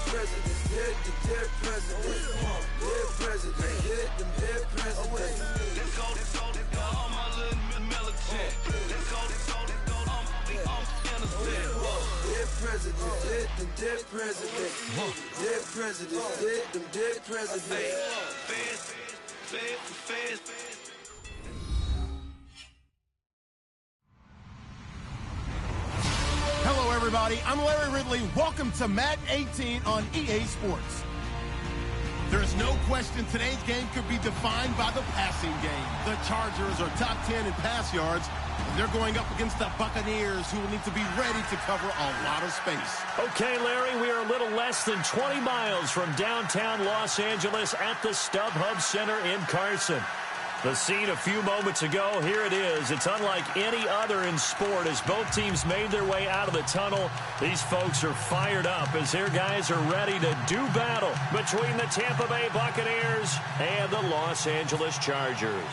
presidents, dead presidents. Dead presidents, dead presidents. Let's go, all my little militant. Let's go, I'm innocent. Dead presidents, dead presidents. Dead presidents, dead presidents. Feds. Hello, everybody. I'm Larry Ridley. Welcome to Madden 18 on EA Sports. There is no question today's game could be defined by the passing game. The Chargers are top 10 in pass yards. They're going up against the Buccaneers, who will need to be ready to cover a lot of space. Okay, Larry, we are a little less than 20 miles from downtown Los Angeles at the StubHub Center in Carson. The scene a few moments ago, here it is. It's unlike any other in sport as both teams made their way out of the tunnel. These folks are fired up as their guys are ready to do battle between the Tampa Bay Buccaneers and the Los Angeles Chargers.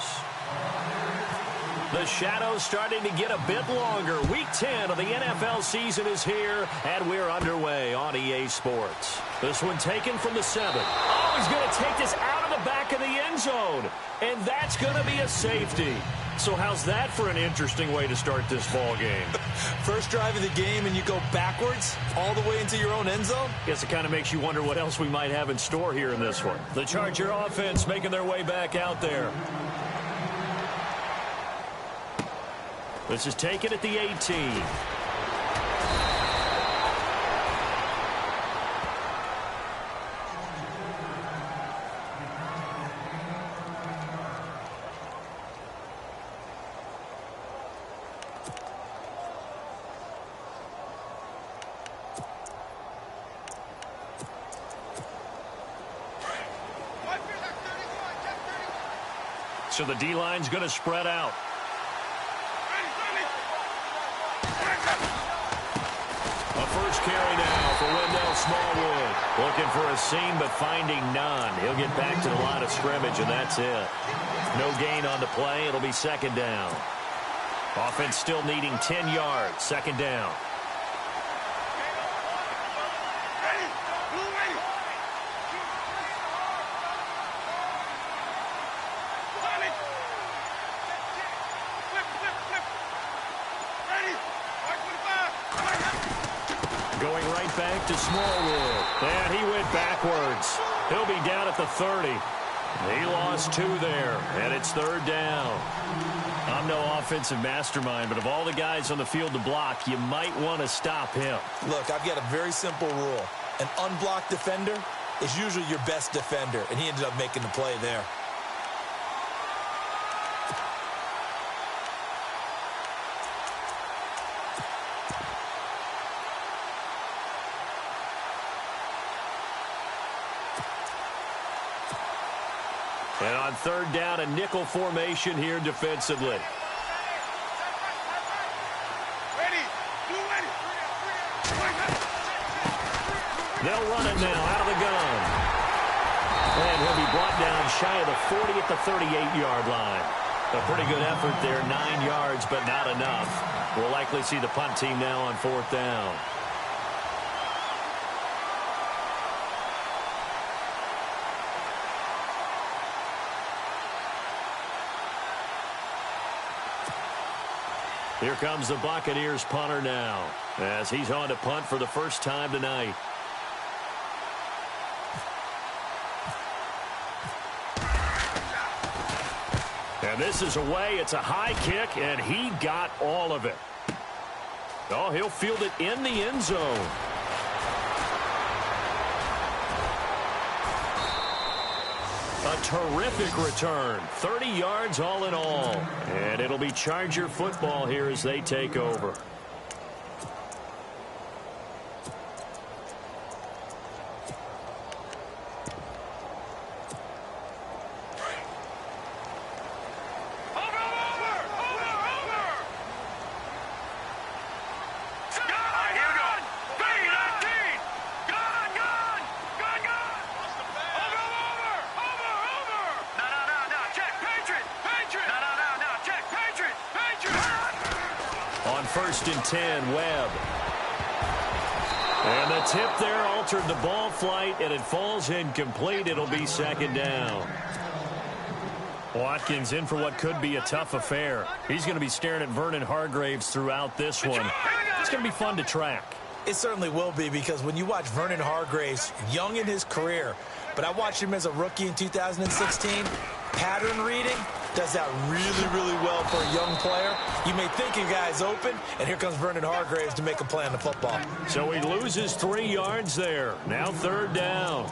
The shadow's starting to get a bit longer. Week 10 of the NFL season is here, and we're underway on EA Sports. This one taken from the 7. Oh, he's going to take this out of the back of the end zone, and that's going to be a safety. So how's that for an interesting way to start this ball game? First drive of the game, and you go backwards all the way into your own end zone? Guess it kind of makes you wonder what else we might have in store here in this one. The Charger offense making their way back out there. This is taken at the 18. So the D-line's going to spread out. A first carry now for Wendell Smallwood. Looking for a seam, but finding none. He'll get back to the line of scrimmage, and that's it. No gain on the play. It'll be second down. Offense still needing 10 yards. Second down. Going right back to Smallwood. And he went backwards. He'll be down at the 30. He lost 2 there, and it's third down. I'm no offensive mastermind, but of all the guys on the field to block, you might want to stop him. Look, I've got a very simple rule. An unblocked defender is usually your best defender, and he ended up making the play there. And on third down, a nickel formation here defensively. They'll run it now out of the gun. And he'll be brought down shy of the 40 at the 38-yard line. A pretty good effort there, 9 yards, but not enough. We'll likely see the punt team now on fourth down. Here comes the Buccaneers punter now, as he's on to punt for the first time tonight. And this is away. It's a high kick, and he got all of it. Oh, he'll field it in the end zone. A terrific return. 30 yards all in all. And it'll be Charger football here as they take over. First and 10, Webb. And the tip there altered the ball flight, and it falls incomplete. It'll be second down. Watkins in for what could be a tough affair. He's going to be staring at Vernon Hargreaves throughout this one. It's going to be fun to track. It certainly will be, because when you watch Vernon Hargreaves, young in his career, but I watched him as a rookie in 2016, pattern reading, does that really, really well for a young player. You may think your guy's open, and here comes Vernon Hargreaves to make a play on the football. So he loses 3 yards there. Now third down.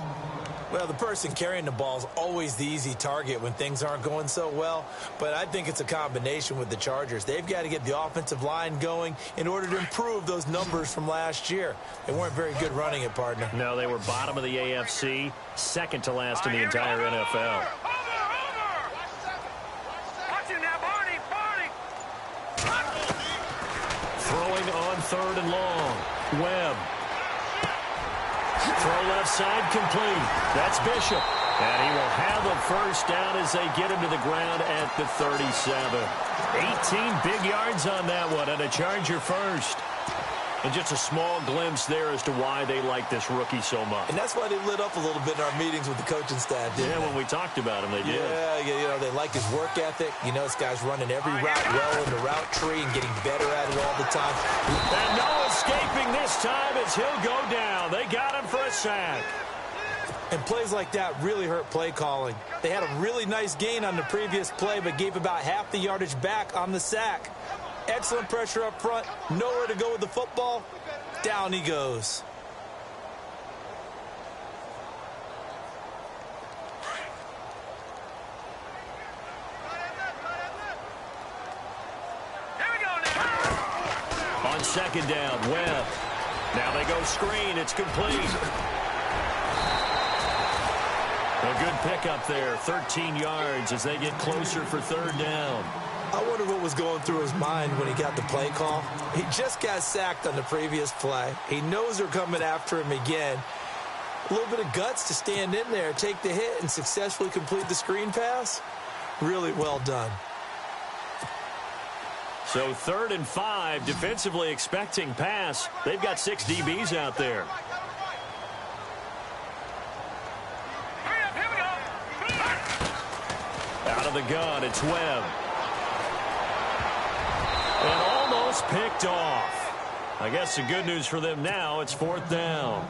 Well, the person carrying the ball is always the easy target when things aren't going so well, but I think it's a combination with the Chargers. They've got to get the offensive line going in order to improve those numbers from last year. They weren't very good running it, partner. No, they were bottom of the AFC, second to last in the entire NFL. Throwing on third and long. Webb. Throw left side complete. That's Bishop. And he will have a first down as they get him to the ground at the 37. 18 big yards on that one, and a Charger first. And just a small glimpse there as to why they like this rookie so much. And that's why they lit up a little bit in our meetings with the coaching staff, didn't they? When we talked about him, they did. Yeah, they like his work ethic. You know, this guy's running every route well in the route tree and getting better at it all the time. And no escaping this time as he'll go down. They got him for a sack. And plays like that really hurt play calling. They had a really nice gain on the previous play, but gave about half the yardage back on the sack. Excellent pressure up front. Nowhere to go with the football. Down he goes. On second down, Webb. Now they go screen. It's complete. A good pickup there. 13 yards as they get closer for third down. I wonder what was going through his mind when he got the play call. He just got sacked on the previous play. He knows they're coming after him again. A little bit of guts to stand in there, take the hit, and successfully complete the screen pass. Really well done. So 3rd and 5, defensively expecting pass. They've got 6 DBs out there. Out of the gun, it's Webb. And almost picked off. I guess the good news for them now, it's 4th down.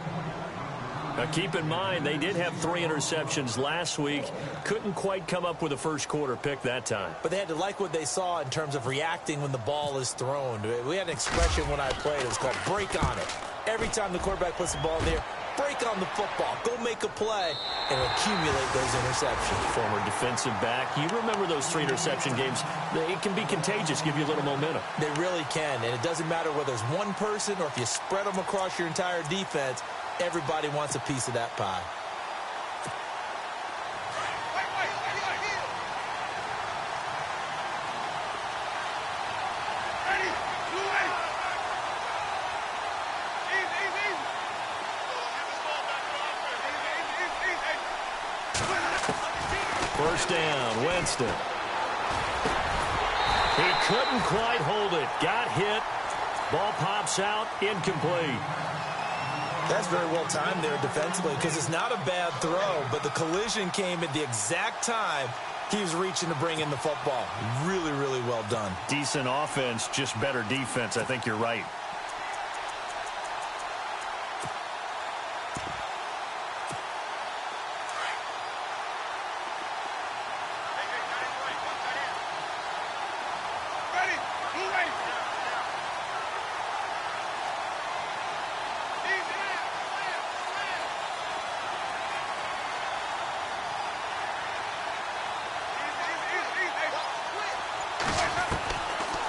Now keep in mind, they did have 3 interceptions last week. Couldn't quite come up with a first quarter pick that time. But they had to like what they saw in terms of reacting when the ball is thrown. We had an expression when I played. It was called break on it. Every time the quarterback puts the ball in there, break on the football. Go make a play and accumulate those interceptions. Former defensive back. You remember those 3 interception games. It can be contagious, give you a little momentum. They really can, and it doesn't matter whether it's one person or if you spread them across your entire defense. Everybody wants a piece of that pie. First down, Winston. He couldn't quite hold it. Got hit. Ball pops out, incomplete. That's very well timed there defensively, because it's not a bad throw, but the collision came at the exact time he was reaching to bring in the football. Really, really well done. Decent offense, just better defense. I think you're right.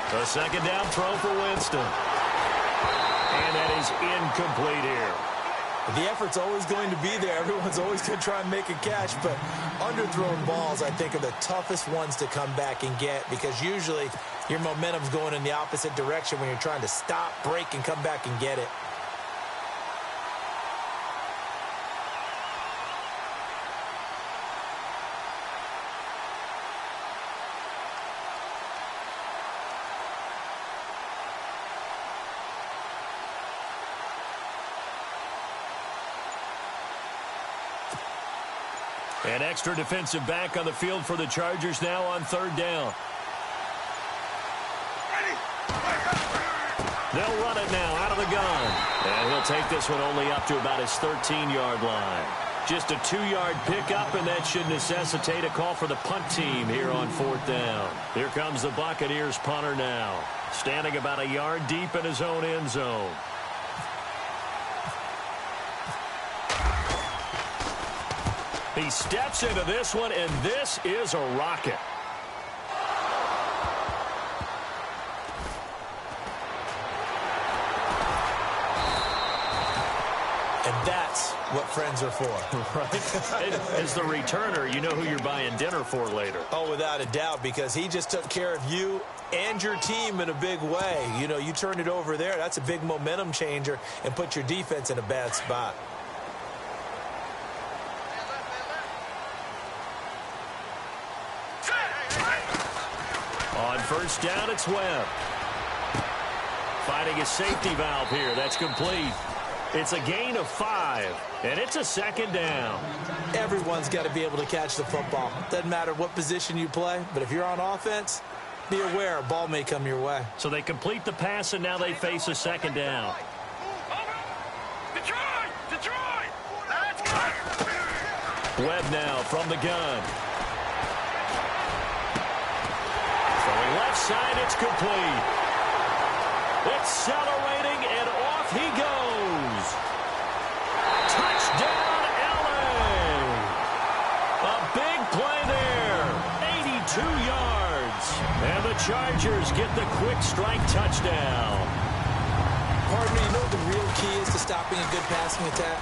A second down throw for Winston. And that is incomplete here. The effort's always going to be there. Everyone's always going to try and make a catch, but underthrown balls, I think, are the toughest ones to come back and get, because usually your momentum's going in the opposite direction when you're trying to stop, break, and come back and get it. An extra defensive back on the field for the Chargers now on third down. They'll run it now out of the gun. And he'll take this one only up to about his 13-yard line. Just a 2-yard pickup, and that should necessitate a call for the punt team here on fourth down. Here comes the Buccaneers punter now, standing about a yard deep in his own end zone. He steps into this one, and this is a rocket. And that's what friends are for. Right? As the returner, you know who you're buying dinner for later. Oh, without a doubt, because he just took care of you and your team in a big way. You know, you turned it over there. That's a big momentum changer and put your defense in a bad spot. On first down, it's Webb. Finding a safety valve here. That's complete. It's a gain of 5, and it's a second down. Everyone's got to be able to catch the football. Doesn't matter what position you play, but if you're on offense, be aware a ball may come your way. So they complete the pass, and now they face a second down. Webb now from the gun. Throwing left side, it's complete. Accelerating, and off he goes. Touchdown, LA. A big play there. 82 yards. And the Chargers get the quick strike touchdown. Pardon me, you know what the real key is to stopping a good passing attack?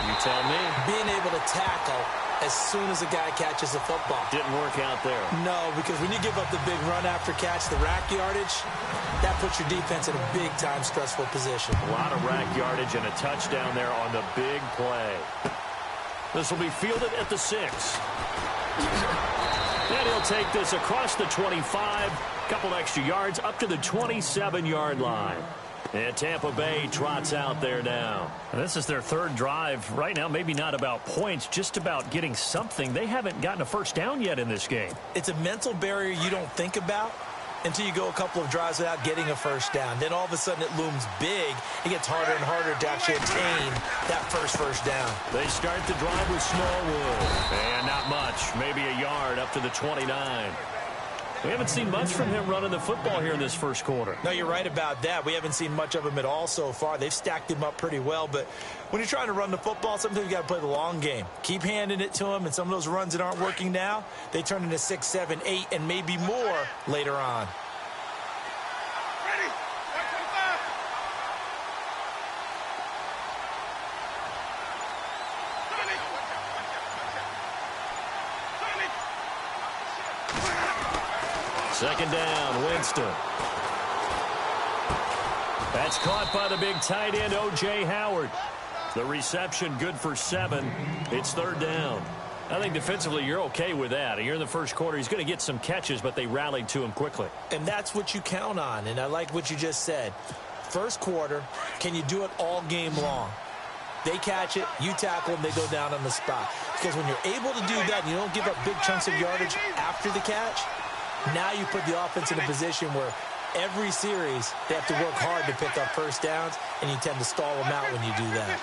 You tell me. Being able to tackle as soon as a guy catches the football. Didn't work out there. No, because when you give up the big run after catch, the rack yardage, that puts your defense in a big-time stressful position. A lot of rack yardage and a touchdown there on the big play. This will be fielded at the 6. And he'll take this across the 25. Couple extra yards up to the 27-yard line. And Tampa Bay trots out there now. And this is their third drive. Right now, maybe not about points, just about getting something. They haven't gotten a first down yet in this game. It's a mental barrier you don't think about until you go a couple of drives without getting a first down. Then all of a sudden it looms big. It gets harder and harder to actually attain that first down. They start the drive with Smallwood. And not much, maybe a yard up to the 29. We haven't seen much from him running the football here in this first quarter. No, you're right about that. We haven't seen much of him at all so far. They've stacked him up pretty well, but when you're trying to run the football, sometimes you got to play the long game. Keep handing it to him, and some of those runs that aren't working now, they turn into 6, 7, 8, and maybe more later on. Second down, Winston. That's caught by the big tight end, O.J. Howard. The reception good for 7. It's third down. I think defensively you're okay with that. Here in the first quarter, he's going to get some catches, but they rallied to him quickly. And that's what you count on, and I like what you just said. First quarter, can you do it all game long? They catch it, you tackle them, they go down on the spot. Because when you're able to do that and you don't give up big chunks of yardage after the catch, now you put the offense in a position where every series they have to work hard to pick up first downs, and you tend to stall them out when you do that.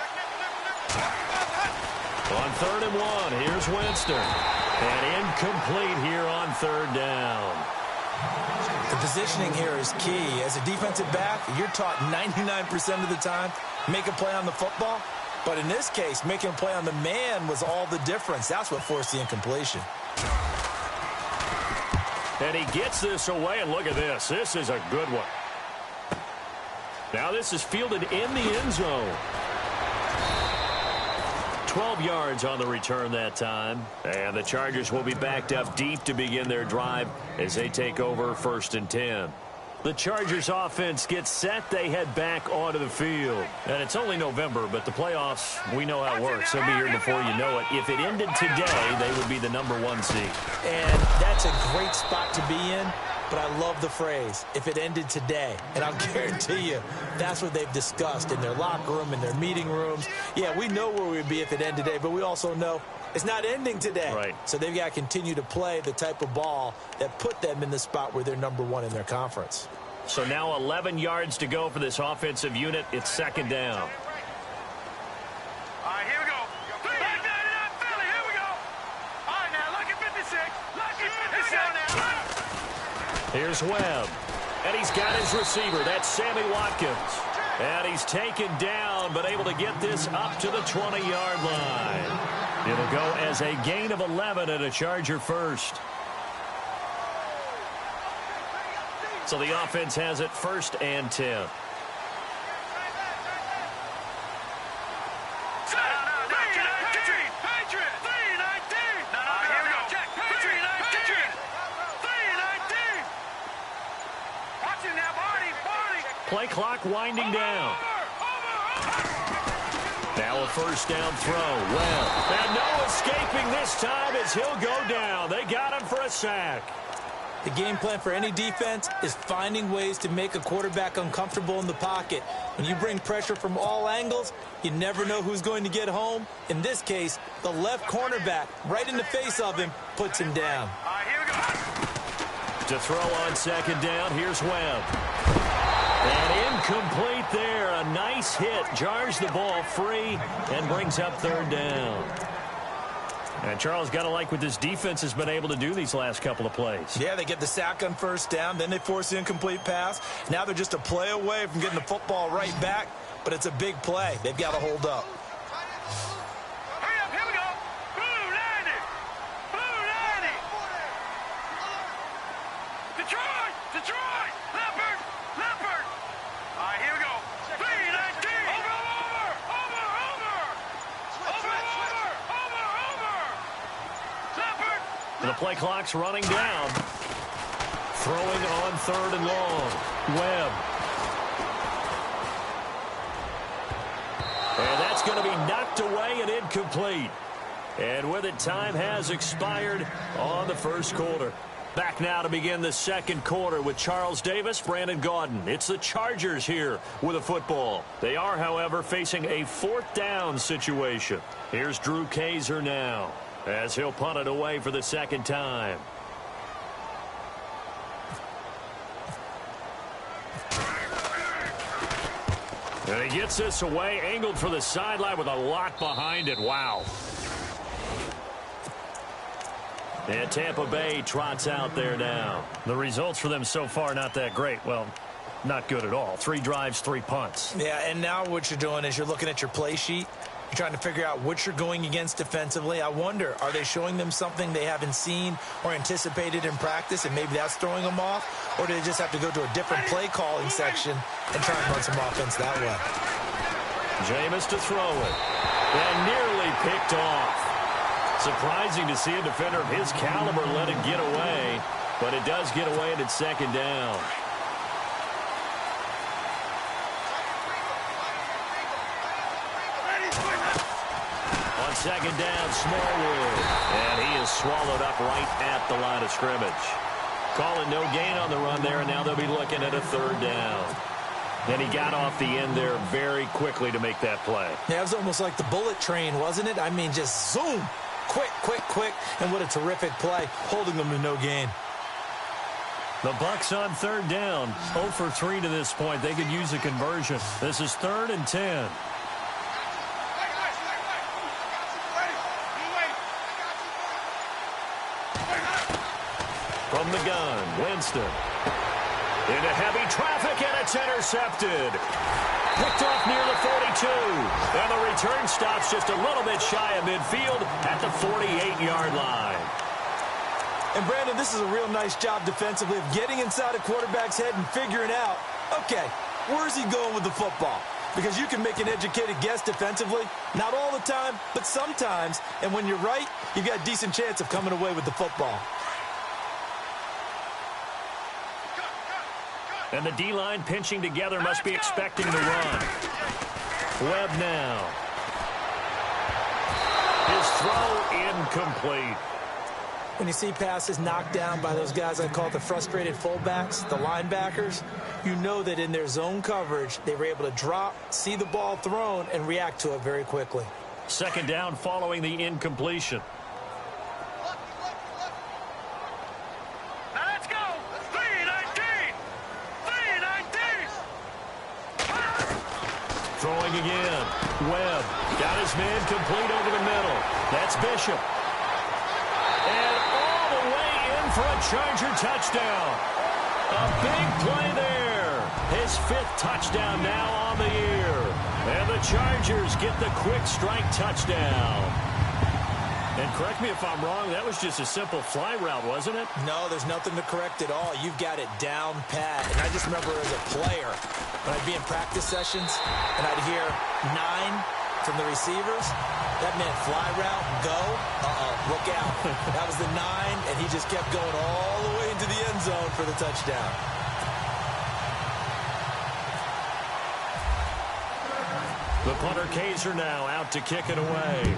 On 3rd and 1, here's Winston. And incomplete here on 3rd down. The positioning here is key. As a defensive back, you're taught 99% of the time, make a play on the football. But in this case, making a play on the man was all the difference. That's what forced the incompletion. And he gets this away, and look at this. This is a good one. Now this is fielded in the end zone. 12 yards on the return that time. And the Chargers will be backed up deep to begin their drive as they take over 1st and 10. The Chargers offense gets set. They head back onto the field. And it's only November, but the playoffs, we know how it works. They'll be here before you know it. If it ended today, they would be the #1 seed. And that's a great spot to be in but I love the phrase, if it ended today. And I'll guarantee you, that's what they've discussed in their locker room, in their meeting rooms. Yeah, we know where we'd be if it ended today, but we also know it's not ending today. Right. So they've got to continue to play the type of ball that put them in the spot where they're #1 in their conference. So now 11 yards to go for this offensive unit. It's second down. All right, here we go. Back down in that Philly. Here we go. All right, now, lucky 56. Lucky 56. Here's Webb. And he's got his receiver. That's Sammy Watkins. And he's taken down, but able to get this up to the 20-yard line. It'll go as a gain of 11 and a Charger first. So the offense has it 1st and 10. Play clock winding down. Now a 1st down throw. Well, and no escaping this time as he'll go down. They got him for a sack. The game plan for any defense is finding ways to make a quarterback uncomfortable in the pocket. When you bring pressure from all angles, you never know who's going to get home. In this case, the left cornerback, right in the face of him, puts him down. All right, here we go. To throw on 2nd down, here's Webb. And incomplete there. A nice hit. Jars the ball free and brings up 3rd down. And Charles, got to like what this defense has been able to do these last couple of plays. Yeah, they get the sack on 1st down, then they force the incomplete pass. Now they're just a play away from getting the football right back, but it's a big play. They've got to hold up. Hurry up, here we go. Blue 90. Blue 90. Detroit, Detroit. Leopard, Leopard. All right, here we go. 319. The play clock's running down. Throwing on 3rd and long. Webb. And that's going to be knocked away and incomplete. And with it, time has expired on the 1st quarter. Back now to begin the 2nd quarter with Charles Davis, Brandon Gaudin. It's the Chargers here with a football. They are, however, facing a 4th down situation. Here's Drew Kaiser now, as he'll punt it away for the 2nd time. And he gets this away, angled for the sideline with a lot behind it. Wow. And Tampa Bay trots out there now. The results for them so far not that great. Well, not good at all. 3 drives, 3 punts. Yeah, and now what you're doing is you're looking at your play sheet. You're trying to figure out what you're going against defensively. I wonder, are they showing them something they haven't seen or anticipated in practice, and maybe that's throwing them off? Or do they just have to go to a different play calling section and try and run some offense that way? Jameis to throw it. And nearly picked off. Surprising to see a defender of his caliber let it get away, but it does get away and it's 2nd down. On 2nd down, Smallwood. And he is swallowed up right at the line of scrimmage. Calling no gain on the run there, and now they'll be looking at a 3rd down. And he got off the end there very quickly to make that play. Yeah, it was almost like the bullet train, wasn't it? I mean, just zoom. Quick, quick, quick. And what a terrific play, holding them to no gain. The Bucs on 3rd down. 0 for 3 to this point. They could use a conversion. This is 3rd and 10. From the gun, Winston. Into heavy traffic, and it's intercepted. Picked off near the 42. And the return stops just a little bit shy of midfield at the 48-yard line. And, Brandon, this is a real nice job defensively of getting inside a quarterback's head and figuring out, okay, where's he going with the football? Because you can make an educated guess defensively. Not all the time, but sometimes. And when you're right, you've got a decent chance of coming away with the football. And the D-line pinching together must be expecting the run. Webb now. His throw incomplete. When you see passes knocked down by those guys I call the frustrated fullbacks, the linebackers, you know that in their zone coverage, they were able to drop, see the ball thrown, and react to it very quickly. Second down following the incompletion. Now let's go. 319. 319. Throwing again. Webb got his man complete over the middle. That's Bishop. And all the way in for a Charger touchdown. A big play there. His 5th touchdown now on the year. And the Chargers get the quick strike touchdown. And correct me if I'm wrong, that was just a simple fly route, wasn't it? No, there's nothing to correct at all. You've got it down pat. And I just remember as a player, when I'd be in practice sessions and I'd hear 9 from the receivers, that meant fly route, go, look out. That was the 9, and he just kept going all the way into the end zone for the touchdown. The punter Kaiser now out to kick it away.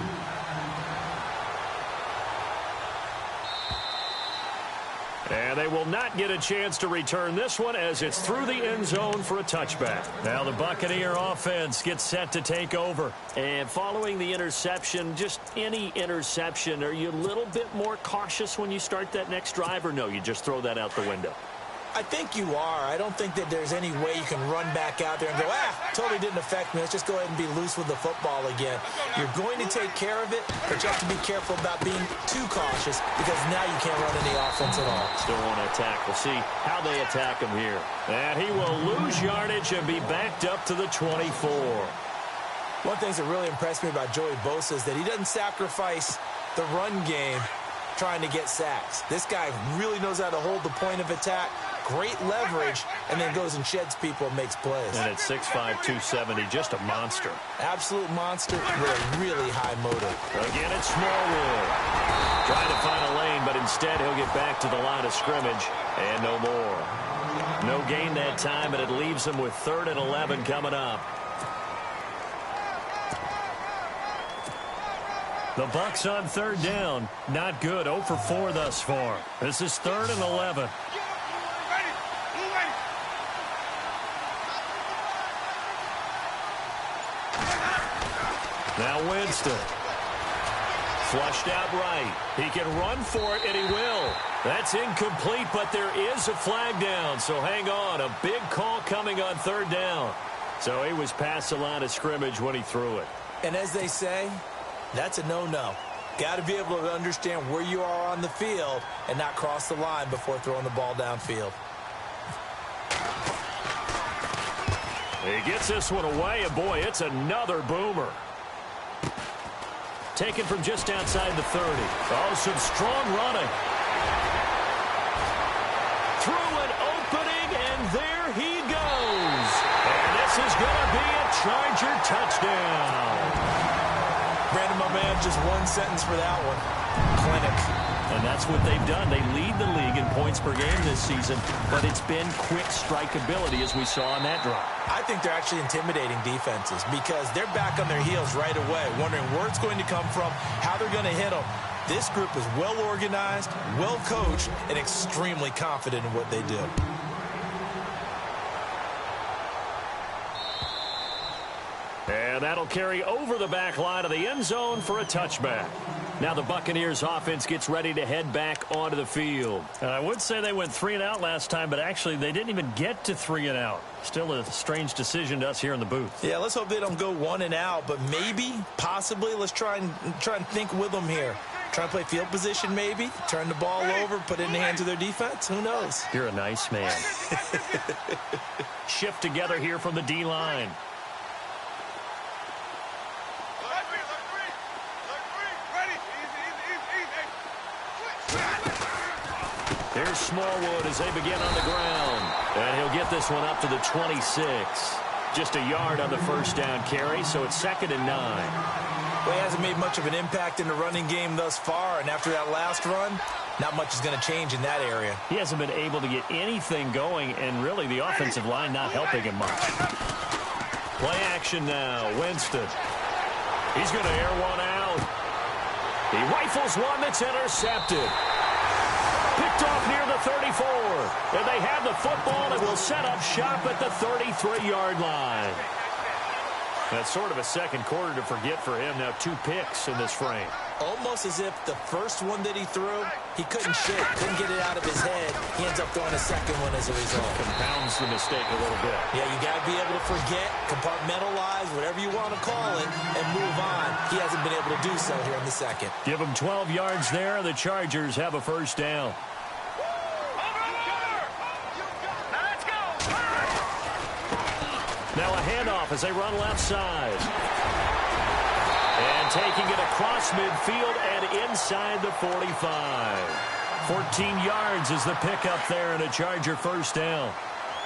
And they will not get a chance to return this one as it's through the end zone for a touchback. Now the Buccaneer offense gets set to take over. And following the interception, just any interception, are you a little bit more cautious when you start that next drive, or no, you just throw that out the window? I think you are. I don't think that there's any way you can run back out there and go, totally didn't affect me. Let's just go ahead and be loose with the football again. You're going to take care of it, but you have to be careful about being too cautious because now you can't run any offense at all. Still want to attack. We'll see how they attack him here. And he will lose yardage and be backed up to the 24. One of the things that really impressed me about Joey Bosa is that he doesn't sacrifice the run game trying to get sacks. This guy really knows how to hold the point of attack, great leverage, and then goes and sheds people and makes plays. And at 6'5", 270, just a monster. Absolute monster with a really high motor. Again, it's Smallwood. Trying to find a lane, but instead he'll get back to the line of scrimmage, and no more. No gain that time, and it leaves him with 3rd and 11 coming up. The Bucs on 3rd down. Not good. 0 for 4 thus far. This is 3rd and 11. Now Winston. Flushed out right. He can run for it, and he will. That's incomplete, but there is a flag down, so hang on. A big call coming on 3rd down. So he was past the line of scrimmage when he threw it. And as they say, that's a no-no. Got to be able to understand where you are on the field and not cross the line before throwing the ball downfield. He gets this one away, and boy, it's another boomer. Taken from just outside the 30. Oh, some strong running. Through an opening, and there he goes. And this is going to be a Charger touchdown. Brandon, my man, just one sentence for that one. Clinic. And that's what they've done. They lead the league in points per game this season, but it's been quick strike ability as we saw on that drive. I think they're actually intimidating defenses because they're back on their heels right away, wondering where it's going to come from, how they're going to hit them. This group is well organized, well coached, and extremely confident in what they do. And that'll carry over the back line of the end zone for a touchback. Now the Buccaneers offense gets ready to head back onto the field. And I would say they went 3 and out last time, but actually they didn't even get to 3 and out. Still a strange decision to us here in the booth. Yeah, let's hope they don't go 1 and out, but maybe, possibly, let's try and think with them here. Try and play field position maybe, turn the ball over, put it in the hands of their defense. Who knows? You're a nice man. Shift together here from the D-line. Here's Smallwood as they begin on the ground. And he'll get this one up to the 26. Just a yard on the first down carry, so it's 2nd and 9. Well, he hasn't made much of an impact in the running game thus far, and after that last run, not much is going to change in that area. He hasn't been able to get anything going, and really the offensive line not helping him much. Play action now. Winston. He's going to air one out. He rifles one that's intercepted. Picked off near the 34. And they have the football and will set up shop at the 33-yard line. That's sort of a second quarter to forget for him. Now 2 picks in this frame. Almost as if the first one that he threw, he couldn't shake, couldn't get it out of his head. He ends up throwing a second one as a result. Compounds the mistake a little bit. Yeah, you got to be able to forget, compartmentalize, whatever you want to call it, and move on. He hasn't been able to do so here in the second. Give him 12 yards there. The Chargers have a first down. Now a handoff as they run left side. And taking it across midfield and inside the 45. 14 yards is the pickup there and a Charger first down.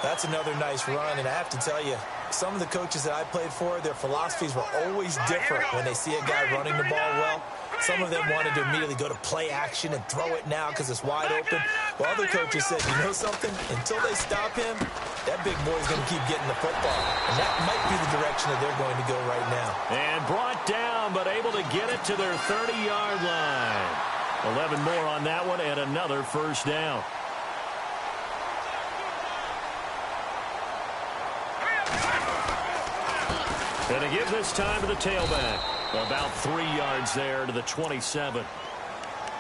That's another nice run, and I have to tell you, some of the coaches that I played for, their philosophies were always different when they see a guy running the ball well. Some of them wanted to immediately go to play action and throw it now because it's wide open. While other coaches said, you know something? Until they stop him, that big boy's going to keep getting the football. And that might be the direction that they're going to go right now. And brought down, but able to get it to their 30-yard line. 11 more on that one and another first down. And to give this time to the tailback. About 3 yards there to the 27.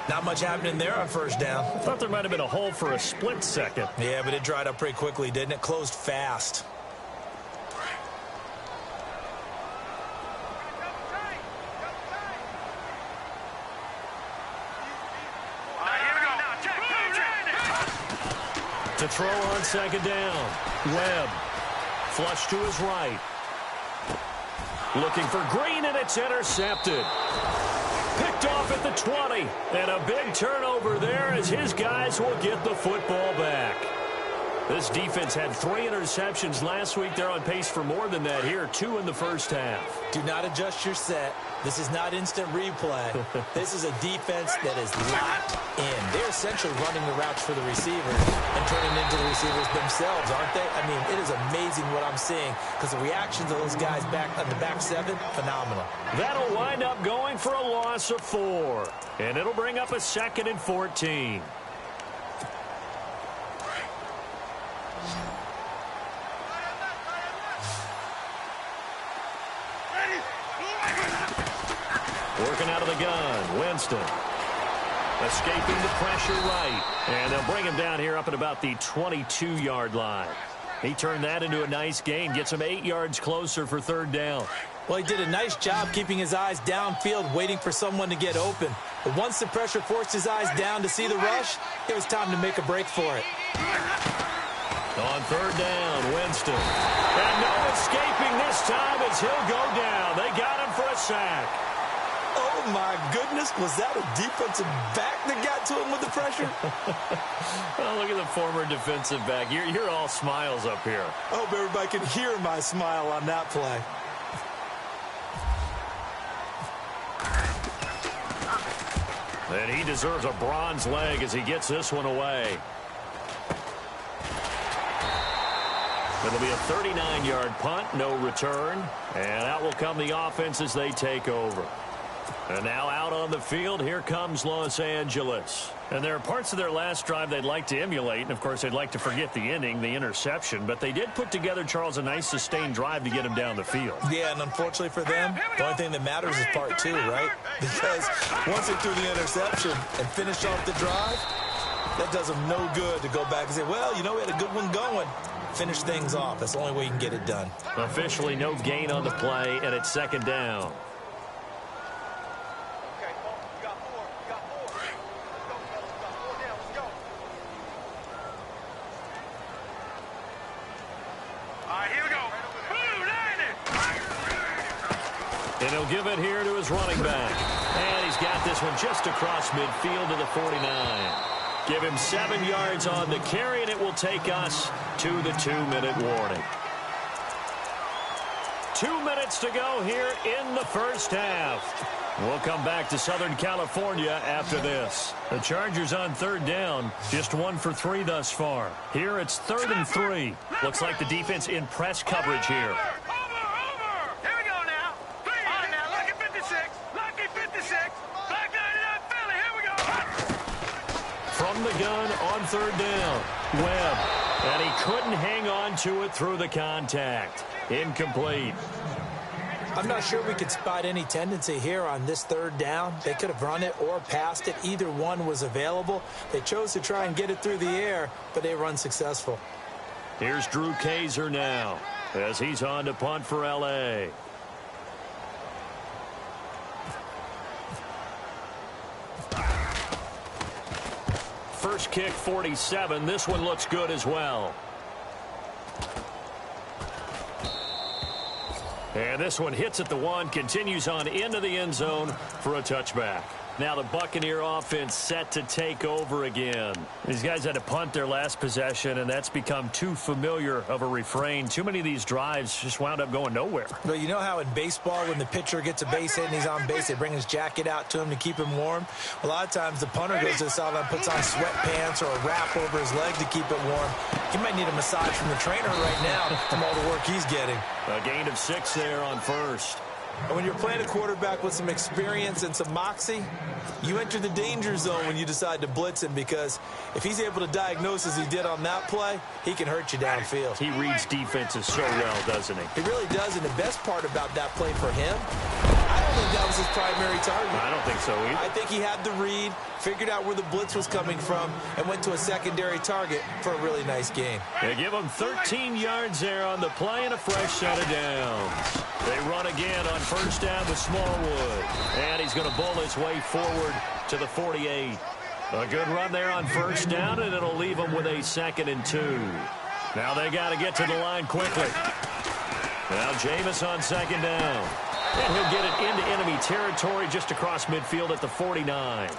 Not much happening there on first down. I thought there might have been a hole for a split second. Yeah, but it dried up pretty quickly, didn't it? Closed fast. To throw on second down. Webb. Flush to his right. Looking for Green, and it's intercepted. Picked off at the 20. And a big turnover there as his guys will get the football back. This defense had 3 interceptions last week. They're on pace for more than that here. 2 in the first half. Do not adjust your set. This is not instant replay. This is a defense that is locked in. They're essentially running the routes for the receivers and turning into the receivers themselves, aren't they? I mean, it is amazing what I'm seeing because the reactions of those guys back on the back 7, phenomenal. That'll wind up going for a loss of 4. And it'll bring up a 2nd and 14. Working out of the gun, Winston. Escaping the pressure right. And they'll bring him down here up at about the 22-yard line. He turned that into a nice gain. Gets him 8 yards closer for third down. Well, he did a nice job keeping his eyes downfield, waiting for someone to get open. But once the pressure forced his eyes down to see the rush, it was time to make a break for it. On third down, Winston. And no escaping this time as he'll go down. They got him for a sack. Oh, my goodness. Was that a defensive back that got to him with the pressure? Oh, look at the former defensive back. You're all smiles up here. I hope everybody can hear my smile on that play. And he deserves a bronze leg as he gets this one away. It'll be a 39-yard punt, no return. And out will come the offense as they take over. And now out on the field, here comes Los Angeles. And there are parts of their last drive they'd like to emulate. And, of course, they'd like to forget the inning, the interception. But they did put together, Charles, a nice sustained drive to get him down the field. Yeah, and unfortunately for them, the only thing that matters is part 2, right? Because once they threw the interception and finished off the drive, that does them no good to go back and say, well, you know, we had a good one going. Finish things off. That's the only way you can get it done. Officially no gain on the play, and it's second down. And he'll give it here to his running back. And he's got this one just across midfield to the 49. Give him 7 yards on the carry, and it will take us to the 2-minute warning. 2 minutes to go here in the first half. We'll come back to Southern California after this. The Chargers on third down, just 1 for 3 thus far. Here it's 3rd and 3. Looks like the defense in press coverage here. from the gun on third down. Webb, and he couldn't hang on to it through the contact. Incomplete. I'm not sure we could spot any tendency here on this third down. They could have run it or passed it. Either one was available. They chose to try and get it through the air, but they were unsuccessful. Here's Drew Kaiser now as he's on to punt for L.A. First kick, 47. This one looks good as well. And this one hits at the one, continues on into the end zone for a touchback. Now the Buccaneer offense set to take over again. These guys had to punt their last possession, and that's become too familiar of a refrain. Too many of these drives just wound up going nowhere. Well, you know how in baseball when the pitcher gets a base hit and he's on base, they bring his jacket out to him to keep him warm? A lot of times the punter goes to the sideline, puts on sweatpants or a wrap over his leg to keep it warm. He might need a massage from the trainer right now from all the work he's getting. A gain of 6 there on first. And when you're playing a quarterback with some experience and some moxie, you enter the danger zone when you decide to blitz him, because if he's able to diagnose as he did on that play, he can hurt you downfield. He reads defenses so well, doesn't he? He really does, and the best part about that play for him, I don't think that was his primary target. I don't think so either. I think he had the read, figured out where the blitz was coming from, and went to a secondary target for a really nice gain. They give him 13 yards there on the play and a fresh set of downs. They run again on first down with Smallwood. And he's going to bowl his way forward to the 48. A good run there on first down, and it'll leave them with a 2nd and 2. Now they got to get to the line quickly. Now Jameis on 2nd down. And he'll get it into enemy territory just across midfield at the 49.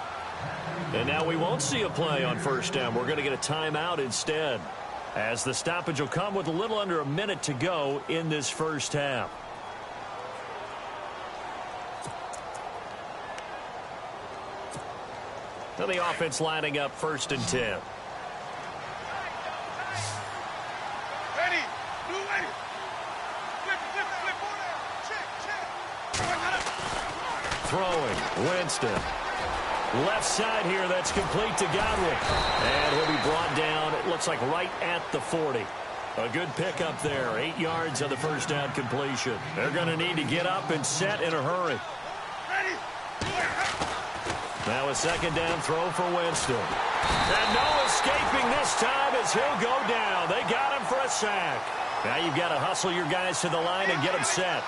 And now we won't see a play on first down. We're going to get a timeout instead, as the stoppage will come with a little under a minute to go in this first half. Now the offense lining up 1st and 10. Ready. Blue ready. Flip. Check. Throwing, Winston. Left side here, that's complete to Godwin. And he'll be brought down, it looks like right at the 40. A good pickup there, 8 yards on the first down completion. They're going to need to get up and set in a hurry. Ready. Now a 2nd down throw for Winston. And no escaping this time as he'll go down. They got him for a sack. Now you've got to hustle your guys to the line and get them set.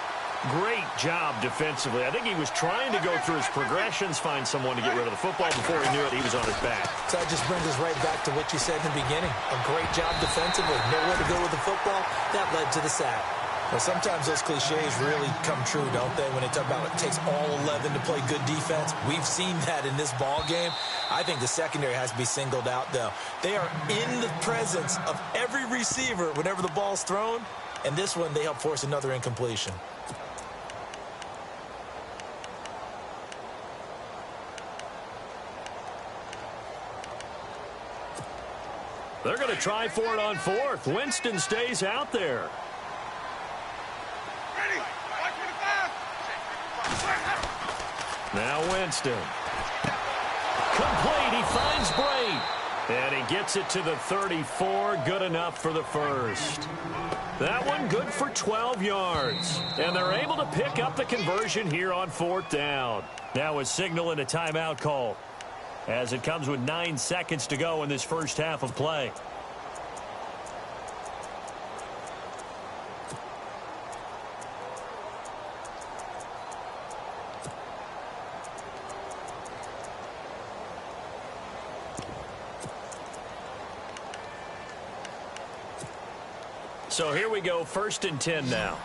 Great job defensively. I think he was trying to go through his progressions, find someone to get rid of the football. Before he knew it, he was on his back. So that just brings us right back to what you said in the beginning. A great job defensively. Nowhere to go with the football. That led to the sack. Well, sometimes those cliches really come true, don't they? When they talk about it takes all 11 to play good defense. We've seen that in this ball game. I think the secondary has to be singled out, though. They are in the presence of every receiver whenever the ball's thrown. And this one, they help force another incompletion. They're going to try for it on 4th. Winston stays out there. Ready. 525. Now Winston. Complete. He finds Braid. And he gets it to the 34. Good enough for the first. That one good for 12 yards. And they're able to pick up the conversion here on 4th down. Now a signal and a timeout call, as it comes with 9 seconds to go in this first half of play. So here we go, 1st and 10 now.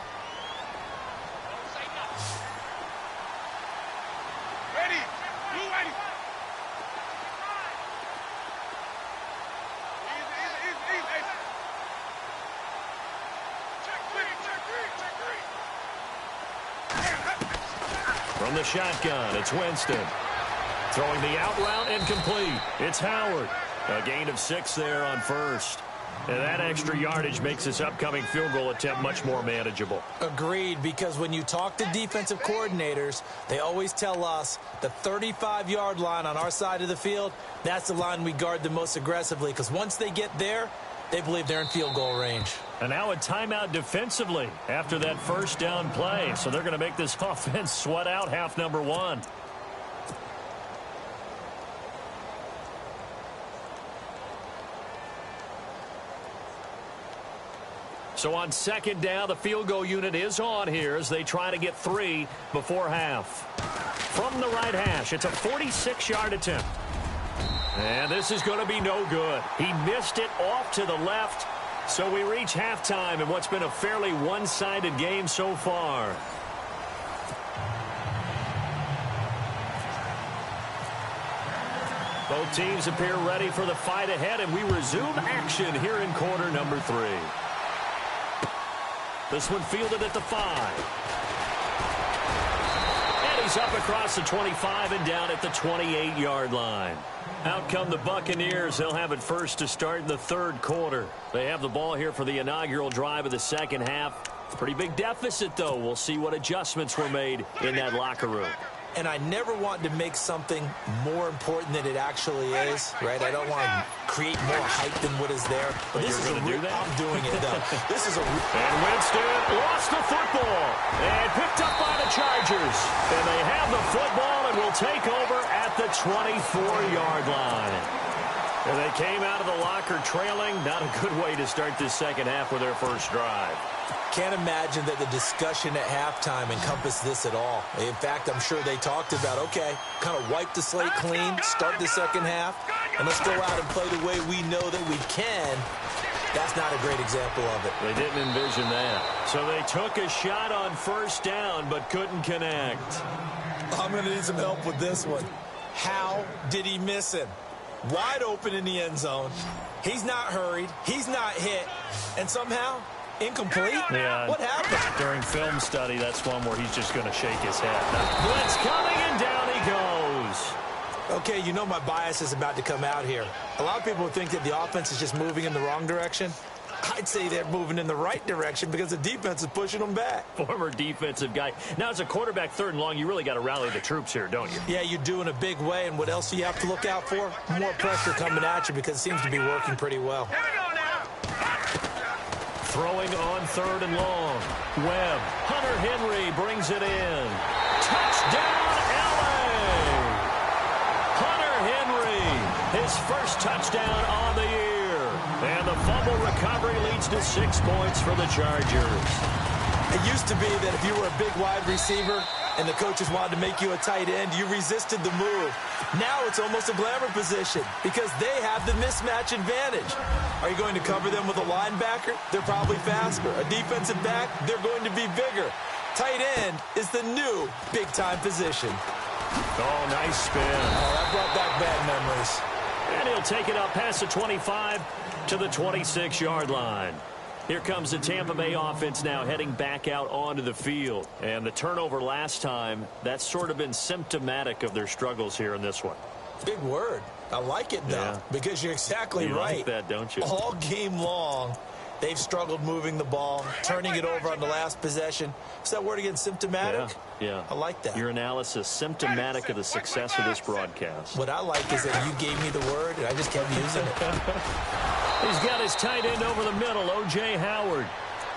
Ready. Blue ready. Easy. Check three. From the shotgun, it's Winston. Throwing the out route, incomplete. It's Howard. A gain of 6 there on first. And that extra yardage makes this upcoming field goal attempt much more manageable. Agreed, because when you talk to defensive coordinators, they always tell us the 35-yard line on our side of the field, that's the line we guard the most aggressively, because once they get there, they believe they're in field goal range. And now a timeout defensively after that first down play. So they're going to make this offense sweat out half number one. So on second down, the field goal unit is on here as they try to get 3 before half. From the right hash, it's a 46-yard attempt. And this is going to be no good. He missed it off to the left. So we reach halftime in what's been a fairly one-sided game so far. Both teams appear ready for the fight ahead, and we resume action here in quarter number 3. This one fielded at the 5. And he's up across the 25 and down at the 28-yard line. Out come the Buccaneers. They'll have it first to start in the third quarter. They have the ball here for the inaugural drive of the second half. Pretty big deficit, though. We'll see what adjustments were made in that locker room. And I never want to make something more important than it actually is, right? I don't want to create more hype than what is there. But this is a real, I'm doing it, though. This is a real. And Winston lost the football and picked up by the Chargers. And they have the football and will take over at the 24-yard line. And they came out of the locker trailing. Not a good way to start this second half with their first drive. Can't imagine that the discussion at halftime encompassed this at all. In fact, I'm sure they talked about, okay, kind of wipe the slate clean, start the second half, and let's go out and play the way we know that we can. That's not a great example of it. They didn't envision that. So they took a shot on first down but couldn't connect. I'm going to need some help with this one. How did he miss him? Wide open in the end zone. He's not hurried. He's not hit. And somehow, incomplete? Yeah. What happened? During film study, that's one where he's just going to shake his head. Blitz coming, and down he goes. Okay, you know my bias is about to come out here. A lot of people think that the offense is just moving in the wrong direction. I'd say they're moving in the right direction because the defense is pushing them back. Former defensive guy. Now, as a quarterback, third and long, you really got to rally the troops here, don't you? Yeah, you do in a big way. And what else do you have to look out for? More pressure coming at you because it seems to be working pretty well. Throwing on third and long. Webb. Hunter Henry brings it in. Touchdown, LA! Hunter Henry, his first touchdown on the year. And the fumble recovery leads to 6 points for the Chargers. It used to be that if you were a big wide receiver and the coaches wanted to make you a tight end, you resisted the move. Now it's almost a glamour position because they have the mismatch advantage. Are you going to cover them with a linebacker? They're probably faster. A defensive back? They're going to be bigger. Tight end is the new big-time position. Oh, nice spin. Oh, that brought back bad memories. And he'll take it up past the 25 to the 26-yard line. Here comes the Tampa Bay offense now heading back out onto the field. And the turnover last time, that's sort of been symptomatic of their struggles here in this one. Big word. I like it, though, because you're exactly right. You like that, don't you? All game long, they've struggled moving the ball, turning it over on the last possession. Is that word again, symptomatic? Yeah. I like that. Your analysis, symptomatic of the success of this broadcast. What I like is that you gave me the word, and I just kept using it. He's got his tight end over the middle, O.J. Howard.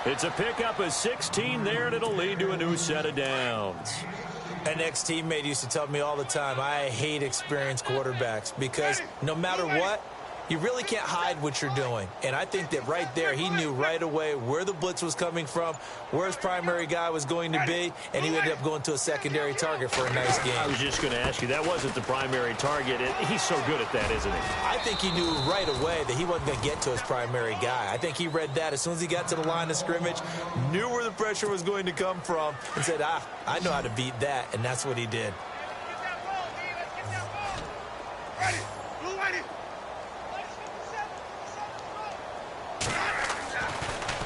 It's a pickup of 16 there, and it'll lead to a new set of downs. An ex-teammate used to tell me all the time, I hate experienced quarterbacks because no matter what, you really can't hide what you're doing. And I think that right there, he knew right away where the blitz was coming from, where his primary guy was going to be, and he ended up going to a secondary target for a nice game. I was just going to ask you, that wasn't the primary target. He's so good at that, isn't he? I think he knew right away that he wasn't going to get to his primary guy. I think he read that as soon as he got to the line of scrimmage, knew where the pressure was going to come from, and said, I know how to beat that, and that's what he did.